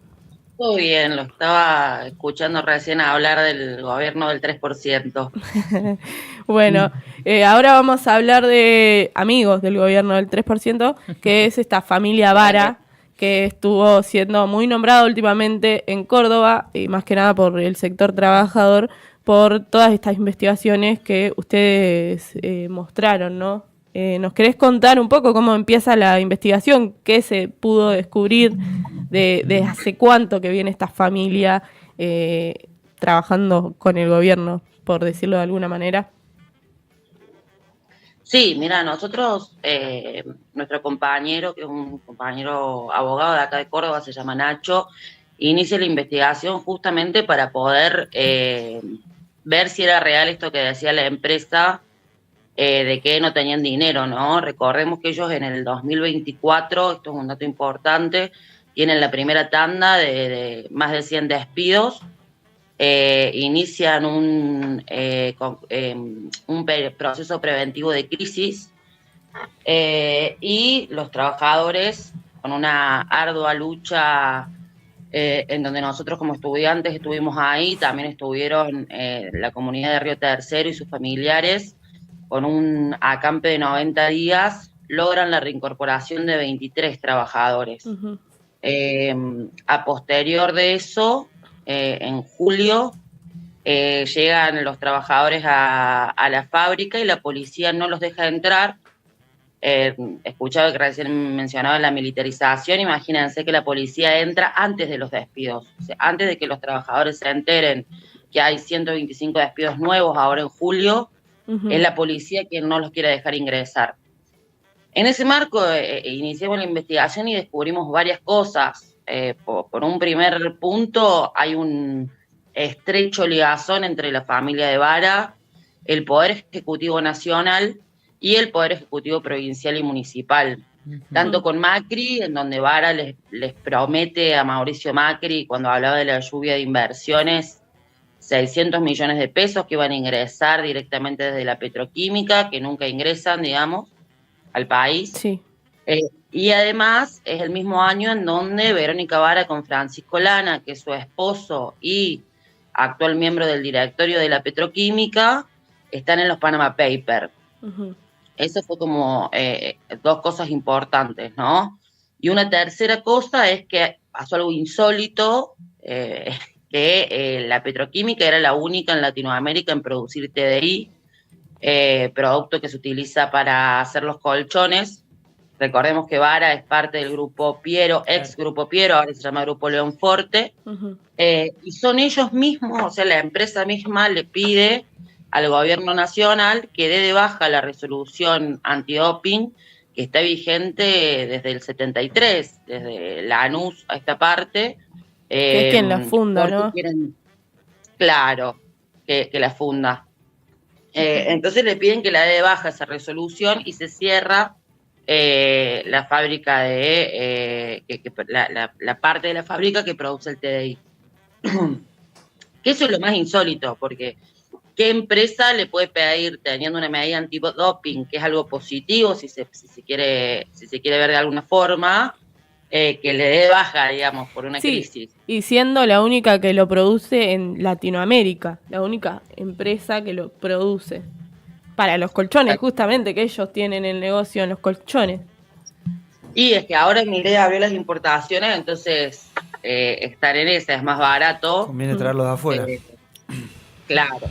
Todo bien, lo estaba escuchando recién hablar del gobierno del 3%. Bueno, ahora vamos a hablar de amigos del gobierno del 3%, que es esta familia Vara, que estuvo siendo muy nombrada últimamente en Córdoba, y más que nada por el sector trabajador, por todas estas investigaciones que ustedes mostraron, ¿no? ¿Nos querés contar un poco cómo empieza la investigación? ¿Qué se pudo descubrir de hace cuánto que viene esta familia trabajando con el gobierno, por decirlo de alguna manera? Sí, mira, nosotros, nuestro compañero, que es un compañero abogado de acá de Córdoba, se llama Nacho, inicia la investigación justamente para poder ver si era real esto que decía la empresa, de que no tenían dinero, ¿no? Recordemos que ellos en el 2024, esto es un dato importante, tienen la primera tanda de más de 100 despidos, inician un proceso preventivo de crisis y los trabajadores, con una ardua lucha en donde nosotros como estudiantes estuvimos ahí, también estuvieron la comunidad de Río Tercero y sus familiares, con un acampe de 90 días, logran la reincorporación de 23 trabajadores. Uh-huh. A posterior de eso, en julio, llegan los trabajadores a la fábrica y la policía no los deja entrar. Escuchaba que recién mencionaba la militarización. Imagínense que la policía entra antes de los despidos, o sea, antes de que los trabajadores se enteren que hay 125 despidos nuevos ahora en julio. Uh-huh. Es la policía quien no los quiere dejar ingresar. En ese marco iniciamos la investigación y descubrimos varias cosas. Por un primer punto, hay un estrecho ligazón entre la familia de Vara, el Poder Ejecutivo Nacional y el Poder Ejecutivo Provincial y Municipal. Uh-huh. Tanto con Macri, en donde Vara les promete a Mauricio Macri, cuando hablaba de la lluvia de inversiones, 600 millones de pesos que van a ingresar directamente desde la petroquímica, que nunca ingresan, digamos, al país. Sí. Y además es el mismo año en donde Verónica Vara con Francisco Lana, que es su esposo y actual miembro del directorio de la petroquímica, están en los Panama Papers. Uh-huh. Eso fue como dos cosas importantes, ¿no? Y una tercera cosa es que pasó algo insólito, que la petroquímica era la única en Latinoamérica en producir TDI, producto que se utiliza para hacer los colchones. Recordemos que Vara es parte del Grupo Piero, ex Grupo Piero, ahora se llama Grupo Leonforte, uh-huh. Y son ellos mismos, o sea, la empresa misma le pide al gobierno nacional que dé de baja la resolución antidoping que está vigente desde el 73, desde la ANUS a esta parte. Que es quien la funda, ¿no? Claro, que la funda. Entonces le piden que la dé de baja esa resolución y se cierra la fábrica la parte de la fábrica que produce el TDI. Que eso es lo más insólito, porque ¿qué empresa le puede pedir, teniendo una medida antidoping, que es algo positivo, si se quiere ver de alguna forma, que le dé baja, digamos, por una crisis? Y siendo la única que lo produce en Latinoamérica, la única empresa que lo produce. Para los colchones, justamente, que ellos tienen el negocio en los colchones. Y es que ahora Milei abrió las importaciones, entonces estar en esa es más barato. Conviene traerlo de afuera. Claro.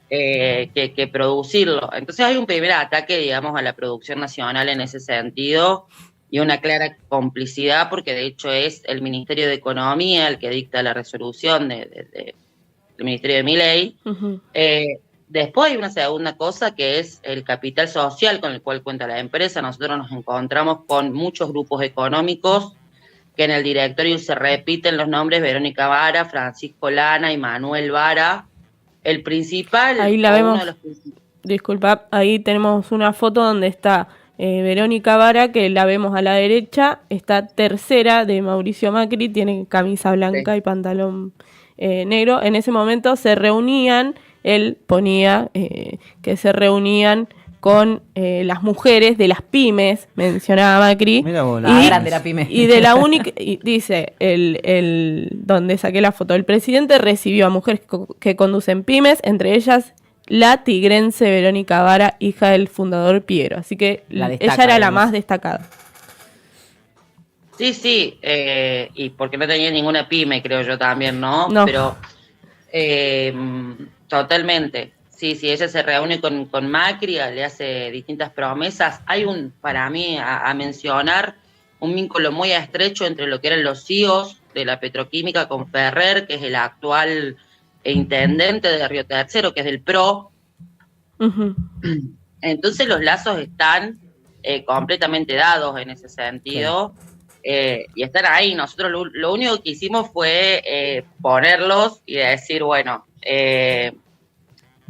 Que producirlo. Entonces hay un primer ataque, digamos, a la producción nacional en ese sentido y una clara complicidad, porque de hecho es el Ministerio de Economía el que dicta la resolución del Ministerio de Milei. Uh-huh. Después hay una segunda cosa que es el capital social con el cual cuenta la empresa. Nosotros nos encontramos con muchos grupos económicos que en el directorio se repiten los nombres Verónica Vara, Francisco Lana y Manuel Vara. El principal... Ahí la vemos, disculpa, ahí tenemos una foto donde está Verónica Vara, que la vemos a la derecha, está tercera de Mauricio Macri, tiene camisa blanca y pantalón negro. En ese momento se reunían, él ponía que se reunían con las mujeres de las pymes, mencionaba Macri. Mira vos, la grande la pyme. Y de la única, dice, donde saqué la foto, el presidente recibió a mujeres que conducen pymes, entre ellas la tigrense Verónica Vara, hija del fundador Piero. Así que ella era la más destacada. Sí, y porque no tenía ninguna pyme, creo yo también, ¿no? Pero totalmente. Sí, ella se reúne con Macri, le hace distintas promesas. Hay para mí, a mencionar, un vínculo muy estrecho entre lo que eran los CEOs de la petroquímica con Ferrer, que es el actual intendente de Río Tercero, que es del PRO. Uh-huh. Entonces los lazos están completamente dados en ese sentido, y están ahí. Nosotros lo único que hicimos fue ponerlos y decir, bueno,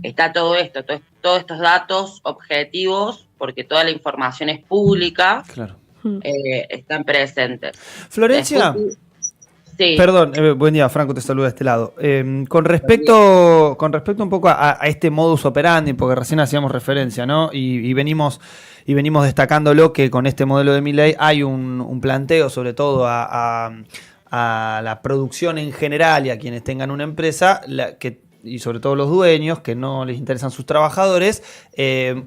está todo esto, todos estos datos objetivos, porque toda la información es pública, están presentes. Florencia. Sí. Perdón, buen día, Franco, te saluda de este lado. Con respecto un poco a este modus operandi, porque recién hacíamos referencia, ¿no? Y venimos destacándolo, que con este modelo de Milei hay un planteo, sobre todo a la producción en general y a quienes tengan una empresa, y sobre todo los dueños, que no les interesan sus trabajadores,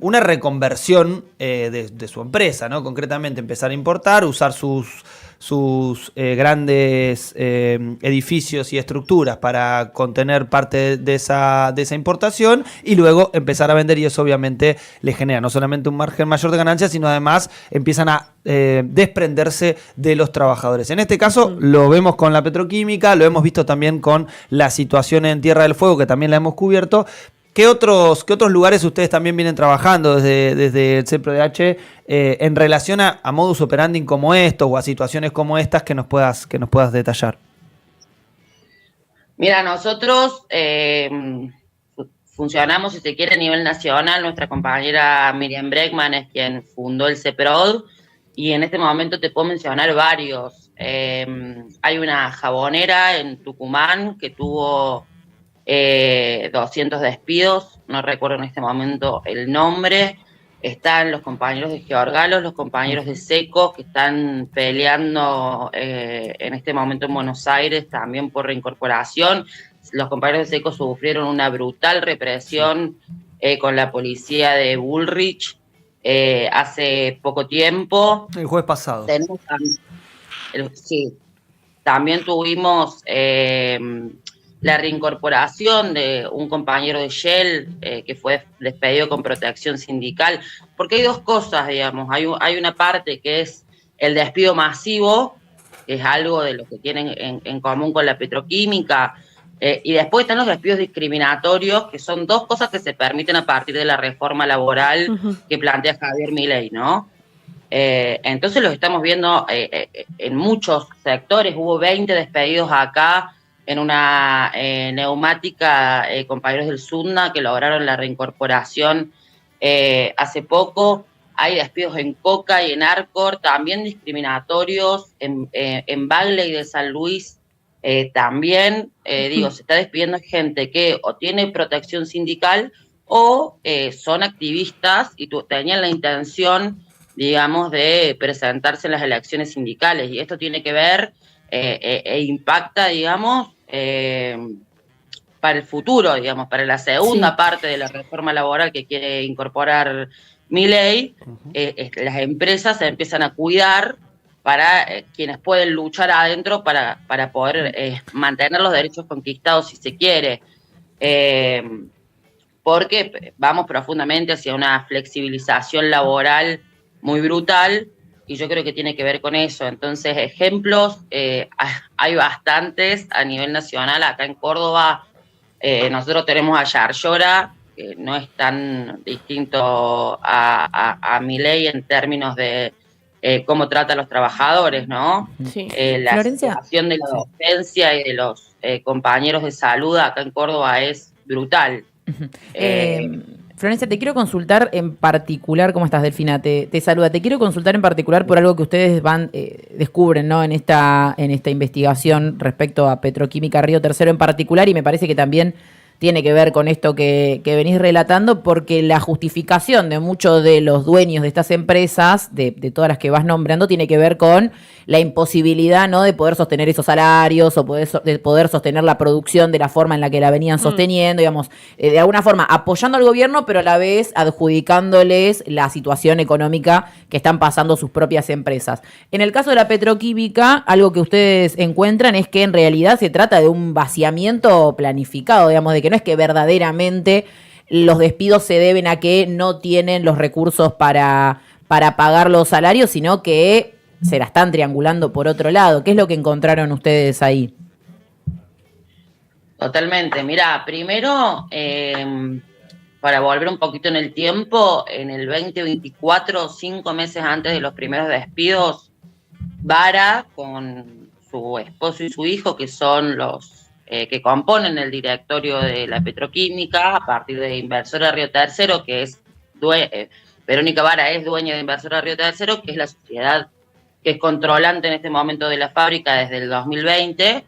una reconversión de su empresa, ¿no? Concretamente empezar a importar, usar sus grandes edificios y estructuras para contener parte de esa importación, y luego empezar a vender, y eso obviamente le genera no solamente un margen mayor de ganancias, sino además empiezan a desprenderse de los trabajadores. En este caso lo vemos con la petroquímica, lo hemos visto también con la situación en Tierra del Fuego, que también la hemos cubierto. ¿Qué otros lugares ustedes también vienen trabajando desde el CEPRODH en relación a modus operandi como estos o a situaciones como estas que nos puedas detallar? Mira, nosotros funcionamos, si se quiere, a nivel nacional. Nuestra compañera Miriam Bregman es quien fundó el CEPROD, y en este momento te puedo mencionar varios. Hay una jabonera en Tucumán que tuvo 200 despidos, no recuerdo en este momento el nombre. Están los compañeros de Georgalos, los compañeros de Seco, que están peleando en este momento en Buenos Aires también por reincorporación. Los compañeros de Seco sufrieron una brutal represión con la policía de Bullrich hace poco tiempo. El jueves pasado. Sí. También tuvimos la reincorporación de un compañero de Shell que fue despedido con protección sindical, porque hay dos cosas, digamos. Hay una parte que es el despido masivo, que es algo de lo que tienen en común con la petroquímica, y después están los despidos discriminatorios, que son dos cosas que se permiten a partir de la reforma laboral que plantea Javier Milei, ¿no? Entonces los estamos viendo en muchos sectores. Hubo 20 despedidos acá en una neumática, compañeros del SUNA que lograron la reincorporación hace poco. Hay despidos en Coca y en Arcor, también discriminatorios, en Bagley de San Luis también. Se está despidiendo gente que o tiene protección sindical o son activistas y tenían la intención, digamos, de presentarse en las elecciones sindicales, y esto tiene que ver impacta, digamos, para el futuro, digamos, para la segunda parte de la reforma laboral que quiere incorporar Milei. Las empresas se empiezan a cuidar para quienes pueden luchar adentro para poder mantener los derechos conquistados, si se quiere, porque vamos profundamente hacia una flexibilización laboral muy brutal, y yo creo que tiene que ver con eso. Entonces, ejemplos hay bastantes a nivel nacional. Acá en Córdoba nosotros tenemos a Yarlora, que no es tan distinto a Milei en términos de cómo trata a los trabajadores, ¿no? Sí. La situación de la docencia y de los compañeros de salud acá en Córdoba es brutal. Florencia, te quiero consultar en particular, ¿cómo estás, Delfina? Te saluda. Te quiero consultar en particular por algo que ustedes descubren, ¿no? en esta investigación respecto a Petroquímica Río Tercero en particular, y me parece que también tiene que ver con esto que venís relatando, porque la justificación de muchos de los dueños de estas empresas, de todas las que vas nombrando, tiene que ver con la imposibilidad, ¿no?, de poder sostener esos salarios o de poder sostener la producción de la forma en la que la venían sosteniendo, digamos, de alguna forma apoyando al gobierno, pero a la vez adjudicándoles la situación económica que están pasando sus propias empresas. En el caso de la petroquímica, algo que ustedes encuentran es que en realidad se trata de un vaciamiento planificado, digamos, de que no es que verdaderamente los despidos se deben a que no tienen los recursos para pagar los salarios, sino que se la están triangulando por otro lado. ¿Qué es lo que encontraron ustedes ahí? Totalmente. Mirá, primero, para volver un poquito en el tiempo, en el 2024, 5 meses antes de los primeros despidos, Vara, con su esposo y su hijo, que son los que componen el directorio de la petroquímica, a partir de Inversora Río Tercero, que es Verónica Vara es dueña de Inversora Río Tercero, que es la sociedad que es controlante en este momento de la fábrica desde el 2020,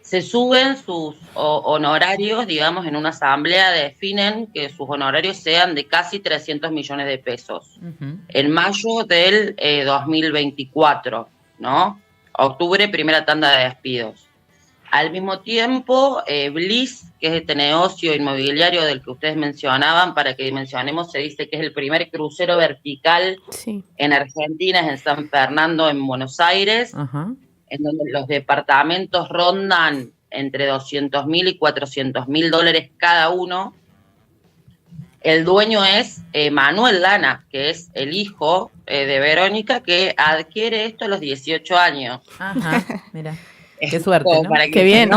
se suben sus honorarios, digamos, en una asamblea definen que sus honorarios sean de casi 300 millones de pesos. En mayo del 2024, ¿no? Octubre, primera tanda de despidos. Al mismo tiempo, Bliss, que es este negocio inmobiliario del que ustedes mencionaban, para que mencionemos, se dice que es el primer crucero vertical en Argentina, es en San Fernando, en Buenos Aires, en donde los departamentos rondan entre $200.000 y $400.000 cada uno. El dueño es Manuel Lana, que es el hijo de Verónica, que adquiere esto a los 18 años. Ajá, mira. Qué suerte, ¿no? Para que qué bien.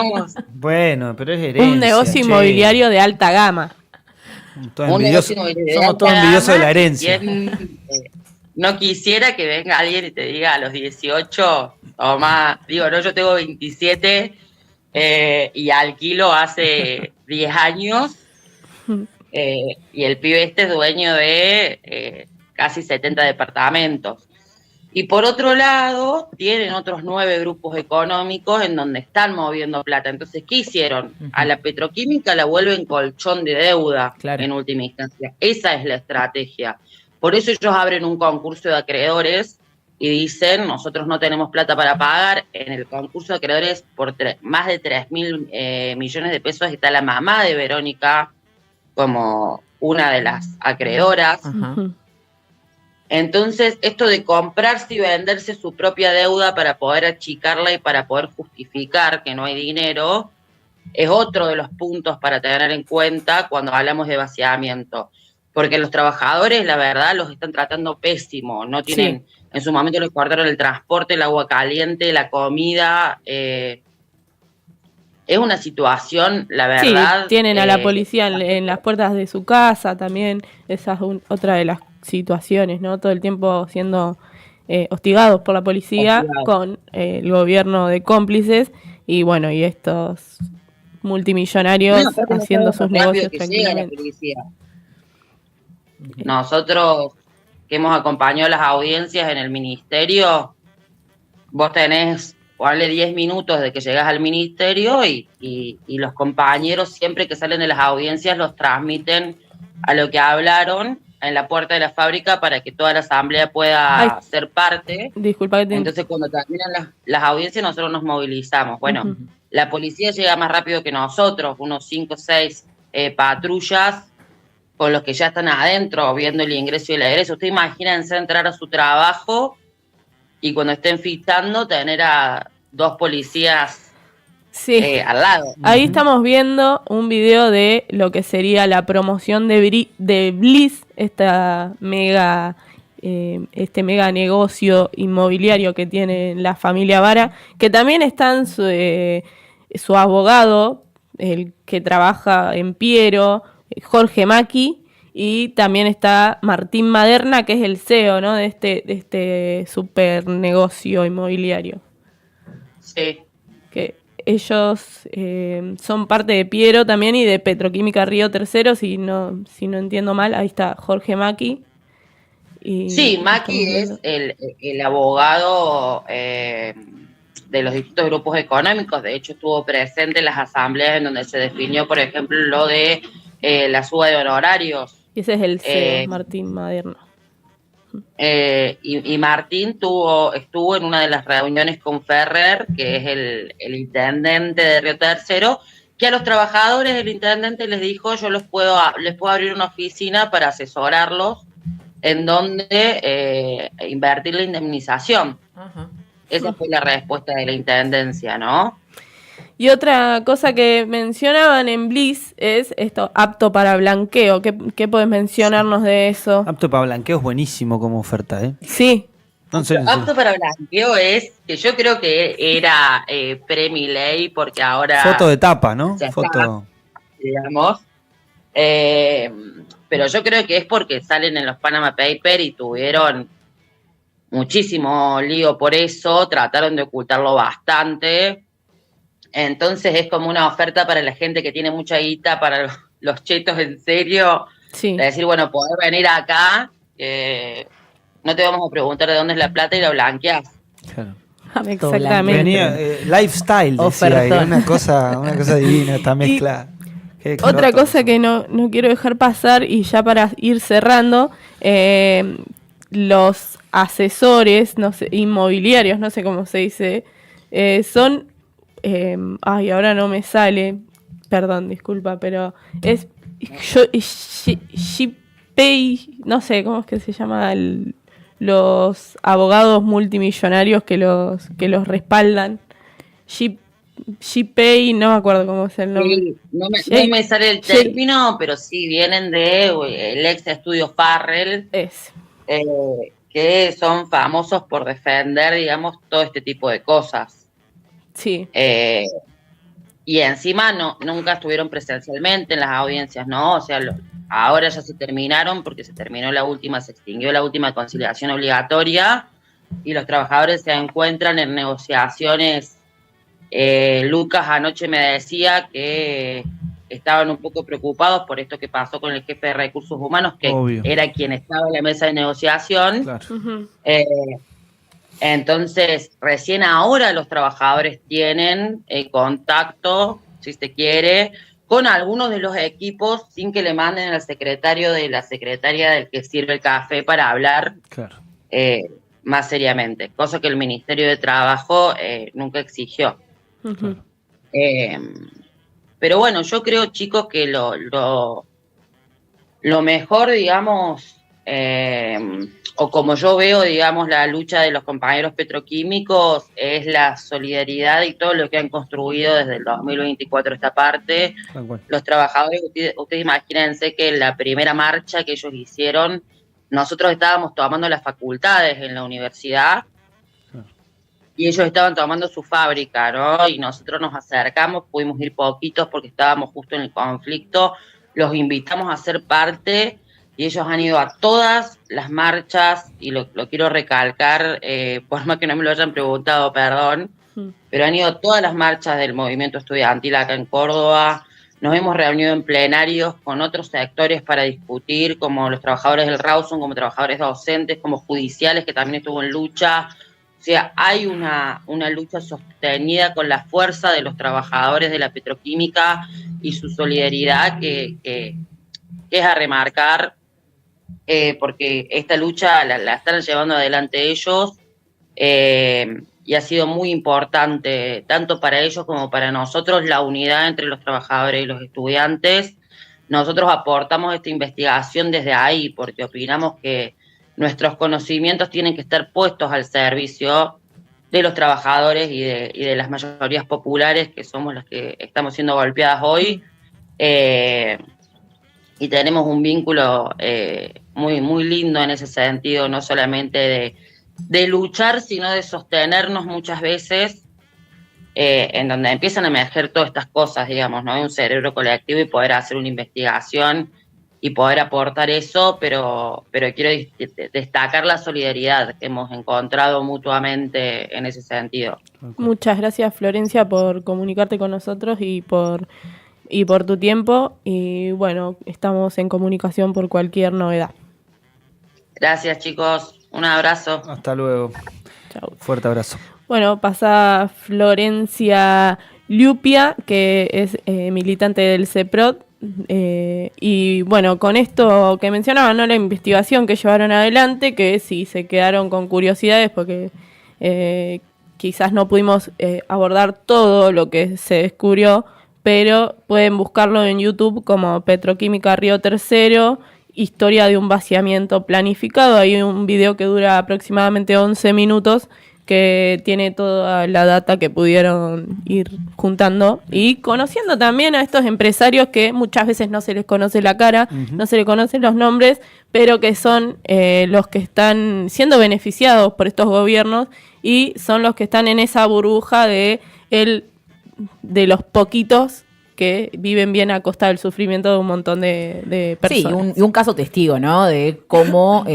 Bueno, pero es herencia. Un negocio inmobiliario de alta gama. Somos todos envidiosos de la herencia. No quisiera que venga alguien y te diga a los 18 o más, digo, no, yo tengo 27 y alquilo hace 10 años y el pibe este es dueño de casi 70 departamentos. Y por otro lado, tienen otros 9 grupos económicos en donde están moviendo plata. Entonces, ¿qué hicieron? A la petroquímica la vuelven colchón de deuda, en última instancia. Esa es la estrategia. Por eso ellos abren un concurso de acreedores y dicen, nosotros no tenemos plata para pagar. En el concurso de acreedores, por más de 3.000 millones de pesos, está la mamá de Verónica como una de las acreedoras. Entonces, esto de comprarse y venderse su propia deuda para poder achicarla y para poder justificar que no hay dinero, es otro de los puntos para tener en cuenta cuando hablamos de vaciamiento. Porque los trabajadores, la verdad, los están tratando pésimo. No tienen, en su momento les cortaron el transporte, el agua caliente, la comida. Es una situación, la verdad. Sí, tienen a la policía en las puertas de su casa también. Esa es otra de las situaciones, ¿no? Todo el tiempo siendo hostigados por la policía con el gobierno de cómplices y bueno, y estos multimillonarios haciendo sus negocios tranquilamente. Nosotros que hemos acompañado las audiencias en el ministerio, vos tenés, ponle 10 minutos de que llegás al ministerio y los compañeros siempre que salen de las audiencias los transmiten a lo que hablaron en la puerta de la fábrica para que toda la asamblea pueda ser parte. Disculpa que Entonces, cuando terminan las audiencias, nosotros nos movilizamos. Bueno, la policía llega más rápido que nosotros, unos 5 o 6 patrullas con los que ya están adentro viendo el ingreso y el egreso. Usted imagínense entrar a su trabajo y cuando estén fichando tener a 2 policías al lado. Ahí estamos viendo un video de lo que sería la promoción de Bliss, este mega negocio inmobiliario que tiene la familia Vara, que también están su abogado, el que trabaja en Piero, Jorge Macchi, Y también está Martín Maderna, que es el CEO, ¿no? de este super negocio inmobiliario. Sí. Que ellos son parte de Piero también y de Petroquímica Río Tercero, si no entiendo mal. Ahí está Jorge Macchi. Sí, Macchi es el abogado de los distintos grupos económicos. De hecho, estuvo presente en las asambleas en donde se definió, por ejemplo, lo de la suba de honorarios. Y ese es el CEO, Martín Maderna. Y Martín estuvo en una de las reuniones con Ferrer, que es el intendente de Río Tercero, que a los trabajadores del intendente les dijo: yo les puedo abrir una oficina para asesorarlos en dónde invertir la indemnización. Ajá. Esa fue la respuesta de la intendencia, ¿no? Y otra cosa que mencionaban en Bliss es esto, apto para blanqueo. ¿Qué podés mencionarnos de eso? Apto para blanqueo es buenísimo como oferta, ¿eh? Sí. Apto para blanqueo es que yo creo que era pre-Milei, porque ahora... Foto de tapa, ¿no? Foto. Digamos. Pero yo creo que es porque salen en los Panama Papers y tuvieron muchísimo lío por eso, trataron de ocultarlo bastante. Entonces es como una oferta para la gente que tiene mucha guita, para los chetos en serio, sí. De decir, bueno, podés venir acá, no te vamos a preguntar de dónde es la plata y la blanqueás. Claro. Exactamente. Venía, lifestyle, decía, una cosa divina, está mezclada. Otra cosa que no quiero dejar pasar, y ya para ir cerrando, los asesores, no sé, inmobiliarios, no sé cómo se dice, son... ahora no me sale, perdón, disculpa, pero es Shipay, no sé cómo es que se llama, los abogados multimillonarios que los respaldan. Shipay, no me acuerdo cómo es el nombre. Sí, no me sale el término, pero sí vienen de el ex estudio Farrell, que son famosos por defender, digamos, todo este tipo de cosas. Sí. Y encima nunca estuvieron presencialmente en las audiencias, ¿no? O sea, ahora ya se terminaron porque se extinguió la última conciliación obligatoria y los trabajadores se encuentran en negociaciones. Lucas anoche me decía que estaban un poco preocupados por esto que pasó con el jefe de recursos humanos, que Obvio. Era quien estaba en la mesa de negociación. Claro. Entonces, recién ahora los trabajadores tienen contacto, si se quiere, con algunos de los equipos sin que le manden al secretario de la secretaria del que sirve el café para hablar claro. Más seriamente, cosa que el Ministerio de Trabajo nunca exigió. Uh-huh. Pero bueno, yo creo, chicos, que lo mejor, digamos... o como yo veo, digamos, la lucha de los compañeros petroquímicos es la solidaridad y todo lo que han construido desde el 2024 esta parte. Bueno. Los trabajadores, ustedes imagínense que en la primera marcha que ellos hicieron, nosotros estábamos tomando las facultades en la universidad y ellos estaban tomando su fábrica, ¿no? Y nosotros nos acercamos, pudimos ir poquitos porque estábamos justo en el conflicto, los invitamos a ser parte... Y ellos han ido a todas las marchas, y lo quiero recalcar, por más que no me lo hayan preguntado, perdón, pero han ido a todas las marchas del movimiento estudiantil acá en Córdoba. Nos hemos reunido en plenarios con otros sectores para discutir, como los trabajadores del Rawson, como trabajadores docentes, como judiciales, que también estuvo en lucha. O sea, hay una lucha sostenida con la fuerza de los trabajadores de la petroquímica y su solidaridad que es a remarcar. Porque esta lucha la están llevando adelante ellos y ha sido muy importante, tanto para ellos como para nosotros, la unidad entre los trabajadores y los estudiantes. Nosotros aportamos esta investigación desde ahí, porque opinamos que nuestros conocimientos tienen que estar puestos al servicio de los trabajadores y de las mayorías populares, que somos las que estamos siendo golpeadas hoy. Y tenemos un vínculo muy, muy lindo en ese sentido, no solamente de luchar, sino de sostenernos muchas veces, en donde empiezan a emerger todas estas cosas, digamos, ¿no? De un cerebro colectivo y poder hacer una investigación y poder aportar eso, pero quiero destacar la solidaridad que hemos encontrado mutuamente en ese sentido. Muchas gracias, Florencia, por comunicarte con nosotros y por tu tiempo. Y bueno, estamos en comunicación por cualquier novedad. Gracias, chicos. Un abrazo. Hasta luego. Chau. Fuerte abrazo. Bueno, pasa Florencia Liupia, que es militante del CEPROT. Y bueno, con esto que mencionaba, ¿no? La investigación que llevaron adelante, que si se quedaron con curiosidades porque quizás no pudimos abordar todo lo que se descubrió, pero pueden buscarlo en YouTube como Petroquímica Río Tercero, historia de un vaciamiento planificado. Hay un video que dura aproximadamente 11 minutos que tiene toda la data que pudieron ir juntando y conociendo también a estos empresarios que muchas veces no se les conoce la cara, no se les conocen los nombres, pero que son los que están siendo beneficiados por estos gobiernos y son los que están en esa burbuja de los poquitos que viven bien a costa del sufrimiento de un montón de personas. Sí, y un caso testigo, ¿no? De cómo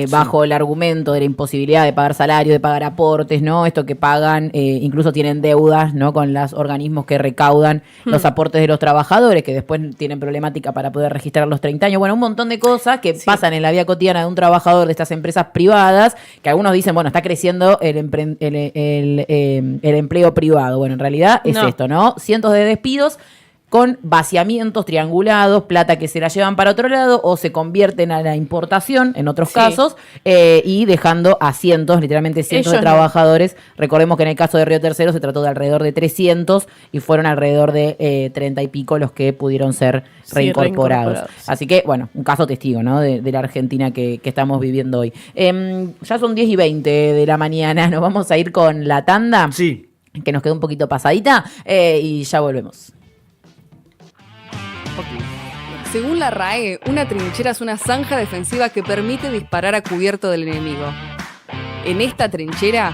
bajo el argumento de la imposibilidad de pagar salario, de pagar aportes, ¿no? Esto que pagan, incluso tienen deudas, ¿no? Con los organismos que recaudan los aportes de los trabajadores, que después tienen problemática para poder registrar los 30 años. Bueno, un montón de cosas que pasan en la vida cotidiana de un trabajador de estas empresas privadas, que algunos dicen, bueno, está creciendo el empleo privado. Bueno, en realidad es esto, ¿no? Cientos de despidos con vaciamientos triangulados, plata que se la llevan para otro lado o se convierten a la importación en otros casos y dejando a cientos, literalmente cientos de trabajadores. Recordemos que en el caso de Río Tercero se trató de alrededor de 300 y fueron alrededor de 30 y pico los que pudieron ser reincorporados. Así que, bueno, un caso testigo, ¿no? de la Argentina que estamos viviendo hoy. Ya son 10:20 de la mañana, nos vamos a ir con la tanda. Sí. Que nos quedó un poquito pasadita y ya volvemos. Según la RAE, una trinchera es una zanja defensiva que permite disparar a cubierto del enemigo. En esta trinchera